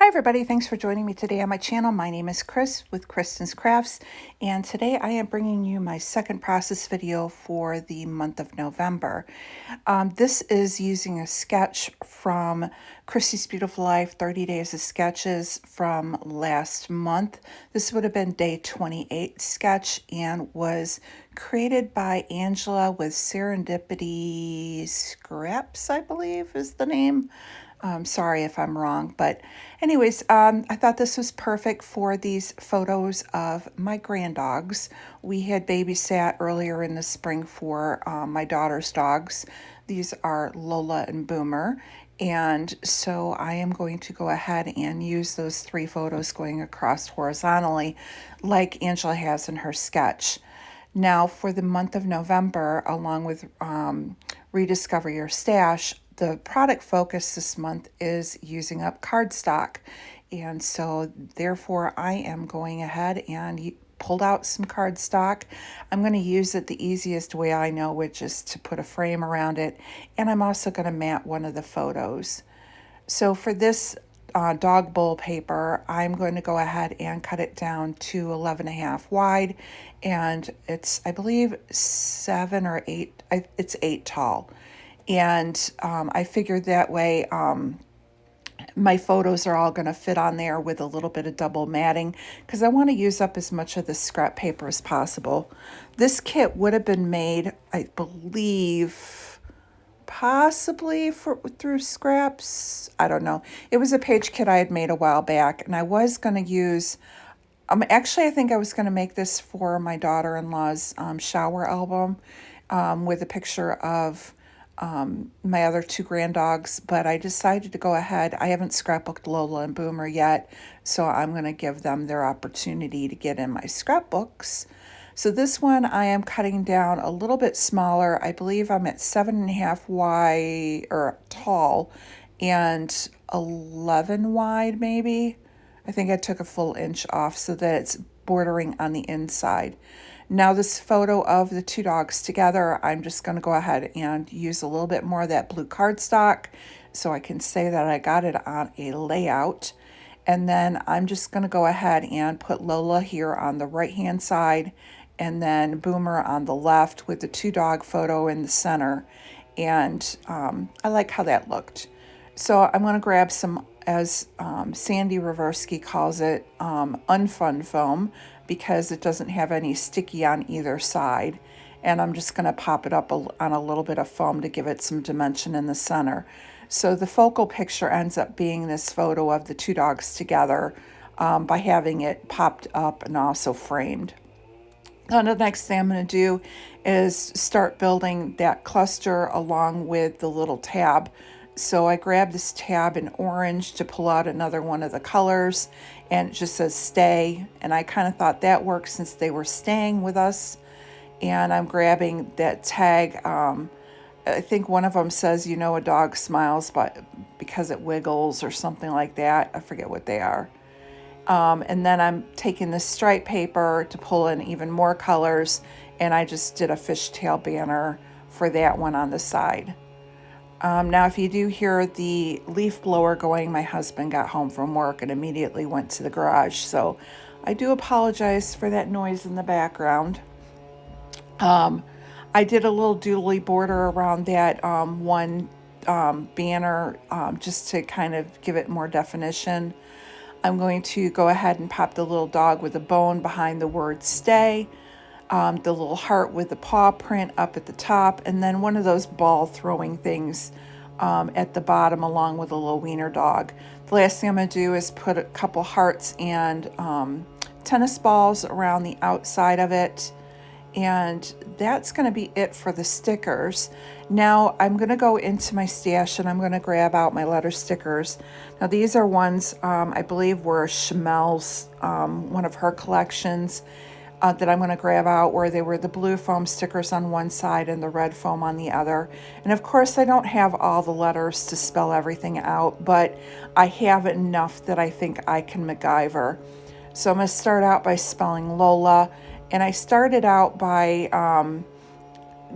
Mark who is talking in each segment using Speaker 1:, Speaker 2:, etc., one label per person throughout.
Speaker 1: Hi everybody, thanks for joining me today on my channel. My name is Chris with Kristen's Crafts, and today I am bringing you my second process video for the month of November. This is using a sketch from Christy's Beautiful Life, 30 Days of Sketches from last month. This would have been day 28 sketch and was created by Angela with Serendipity Scraps, I believe is the name. Sorry if I'm wrong, but anyways, I thought this was perfect for these photos of my granddogs. We had babysat earlier in the spring for my daughter's dogs. These are Lola and Boomer, and so I am going to go ahead and use those three photos going across horizontally like Angela has in her sketch. Now for the month of November, along with Rediscover Your Stash, the product focus this month is using up cardstock. And so therefore I am going ahead and pulled out some cardstock. I'm going to use it the easiest way I know, which is to put a frame around it. And I'm also going to mat one of the photos. So for this dog bowl paper, I'm going to go ahead and cut it down to 11.5 wide. And it's, I believe, 7 or 8, it's 8 tall. And I figured that way my photos are all going to fit on there with a little bit of double matting because I want to use up as much of the scrap paper as possible. This kit would have been made, I believe, possibly through scraps. I don't know. It was a page kit I had made a while back, and I was going to use actually, I think I was going to make this for my daughter-in-law's shower album with a picture of my other two granddogs, but I decided to go ahead. I haven't scrapbooked Lola and Boomer yet, so I'm going to give them their opportunity to get in my scrapbooks. So this one I am cutting down a little bit smaller. I believe I'm at 7.5 wide or tall and 11 wide maybe. I think I took a full inch off so that it's bordering on the inside. Now this photo of the two dogs together, I'm just going to go ahead and use a little bit more of that blue cardstock so I can say that I got it on a layout. And then I'm just going to go ahead and put Lola here on the right hand side and then Boomer on the left with the two dog photo in the center. And I like how that looked. So I'm going to grab some, as Sandy Reversky calls it, unfun foam, because it doesn't have any sticky on either side. And I'm just going to pop it up on a little bit of foam to give it some dimension in the center. So the focal picture ends up being this photo of the two dogs together by having it popped up and also framed. Now the next thing I'm going to do is start building that cluster along with the little tab. So I grabbed this tab in orange to pull out another one of the colors, and it just says stay. And I kind of thought that worked since they were staying with us. And I'm grabbing that tag. I think one of them says, you know, a dog smiles because it wiggles or something like that. I forget what they are. And then I'm taking this stripe paper to pull in even more colors. And I just did a fishtail banner for that one on the side. Now, if you do hear the leaf blower going, my husband got home from work and immediately went to the garage. So I do apologize for that noise in the background. I did a little doodly border around that one banner just to kind of give it more definition. I'm going to go ahead and pop the little dog with a bone behind the word stay. The little heart with the paw print up at the top, and then one of those ball throwing things at the bottom along with a little wiener dog. The last thing I'm going to do is put a couple hearts and tennis balls around the outside of it, and that's going to be it for the stickers. Now I'm going to go into my stash and I'm going to grab out my letter stickers. Now these are ones I believe were Chamel's, one of her collections. That I'm going to grab out, where they were the blue foam stickers on one side and the red foam on the other. And of course I don't have all the letters to spell everything out, but I have enough that I think I can MacGyver. So I'm going to start out by spelling Lola, and I started out by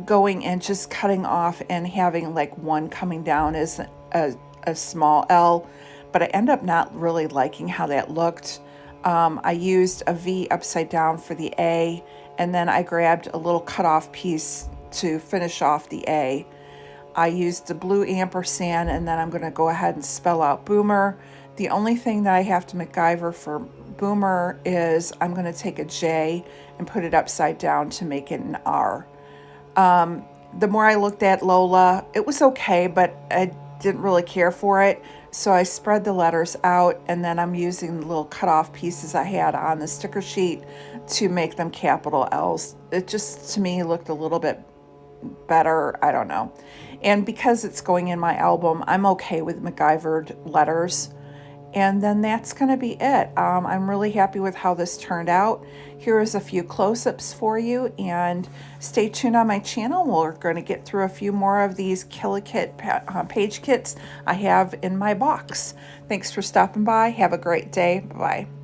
Speaker 1: going and just cutting off and having like one coming down as a small L. but I ended up not really liking how that looked. I used a V upside down for the A, and then I grabbed a little cutoff piece to finish off the A. I used the blue ampersand, and then I'm going to go ahead and spell out Boomer. The only thing that I have to MacGyver for Boomer is I'm going to take a J and put it upside down to make it an R. The more I looked at Lola, it was okay, but I didn't really care for it. So I spread the letters out, and then I'm using the little cutoff pieces I had on the sticker sheet to make them capital L's. It just, to me, looked a little bit better. I don't know. And because it's going in my album, I'm okay with MacGyvered letters. And then that's going to be it. I'm really happy with how this turned out. Here is a few close-ups for you, and stay tuned on my channel. We're going to get through a few more of these Kit page kits I have in my box. Thanks for stopping by. Have a great day. Bye-bye.